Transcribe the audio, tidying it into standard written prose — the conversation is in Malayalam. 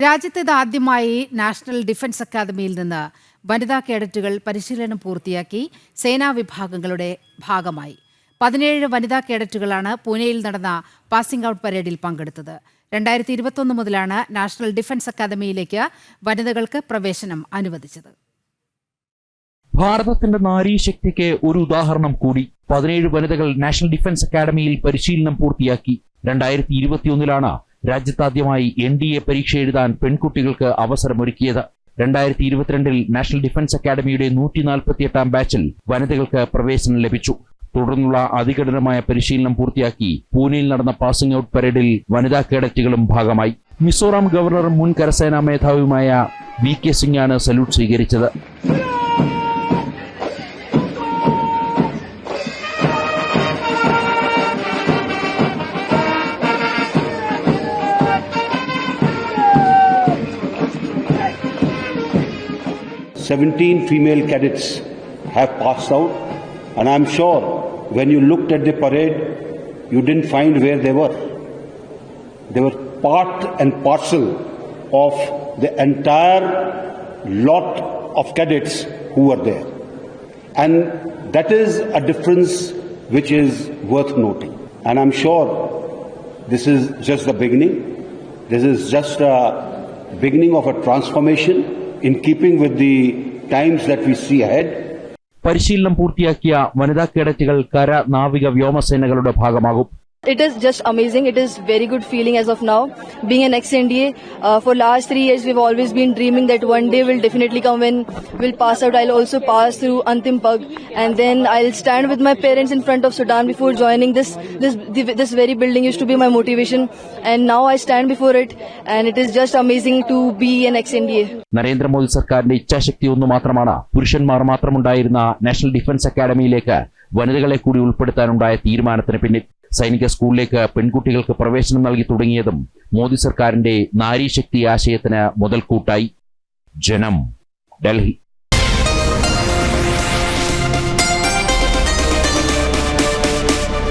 രാജ്യത്ത് ആദ്യമായി നാഷണൽ ഡിഫൻസ് അക്കാദമിയിൽ നിന്ന് വനിതാ കേഡറ്റുകൾ പരിശീലനം പൂർത്തിയാക്കി സേനാ വിഭാഗങ്ങളുടെ ഭാഗമായി. 17 വനിതാ കേഡറ്റുകളാണ് പൂനെയിൽ നടന്ന പാസിംഗ് ഔട്ട് പരേഡിൽ പങ്കെടുത്തത്. 2021 മുതലാണ് നാഷണൽ ഡിഫൻസ് അക്കാദമിയിലേക്ക് വനിതകൾക്ക് പ്രവേശനം അനുവദിച്ചത്. ഭാരതത്തിന്റെ നാരീശക്തിക്ക് ഒരു ഉദാഹരണം കൂടി. 17 വനിതകൾ നാഷണൽ ഡിഫൻസ് അക്കാദമിയിൽ പരിശീലനം പൂർത്തിയാക്കി. 2021 രാജ്യത്താദ്യമായി NDA പരീക്ഷ എഴുതാൻ പെൺകുട്ടികൾക്ക് അവസരമൊരുക്കിയത്. 2022 നാഷണൽ ഡിഫൻസ് അക്കാദമിയുടെ 148-ാം ബാച്ചിൽ വനിതകൾക്ക് പ്രവേശനം ലഭിച്ചു. തുടർന്നുള്ള അതികഠിനമായ പരിശീലനം പൂർത്തിയാക്കി പൂനെയിൽ നടന്ന പാസിംഗ് ഔട്ട് പരേഡിൽ വനിതാ കേഡറ്റുകളും ഭാഗമായി. മിസോറാം ഗവർണറും മുൻ കരസേനാ മേധാവിയുമായ VK സിംഗാണ് സല്യൂട്ട് സ്വീകരിച്ചത്. "17 female cadets have passed out, and I'm sure when you looked at the parade, you didn't find where they were. They were part and parcel of the entire lot of cadets who were there. And that is a difference which is worth noting. And I'm sure this is just the beginning. This is just a beginning of a transformation in keeping with the times that we see ahead." പരിശീലനം പൂർത്തിയാക്കിയ വനിതാ കേഡറ്റുകൾ കര, നാവിക, വ്യോമസേനകളുടെ ഭാഗമാകും. It is just amazing. It is very good feeling as of now. Being an ex-NDA, for last 3 years we've always been dreaming that one day will definitely come when we'll pass out. I'll also pass through Antim Pag, and then I'll stand with my parents in front of Sudan before joining this very building used to be my motivation, and now I stand before it, and it is just amazing to be an ex-NDA. Narendra Modi സർക്കാരിന്റെ ഇച്ഛാശക്തി ഒന്നു മാത്രമാണ് പുരുഷന്മാർ മാത്രമുണ്ടായിരുന്ന നാഷണൽ ഡിഫൻസ് അക്കാദമിയിലേക്ക് വനിതകളെ കൂടി ഉൾപ്പെടുത്താനുണ്ടായ തീരുമാനത്തിന് പിന്നിൽ. സൈനിക സ്കൂളിലേക്ക് പെൺകുട്ടികൾക്ക് പ്രവേശനം നൽകി തുടങ്ങിയതും മോദി സർക്കാരിന്റെ നാരീശക്തി ആശയത്തിന് മുതൽക്കൂട്ടായി. ജനം, ഡൽഹി.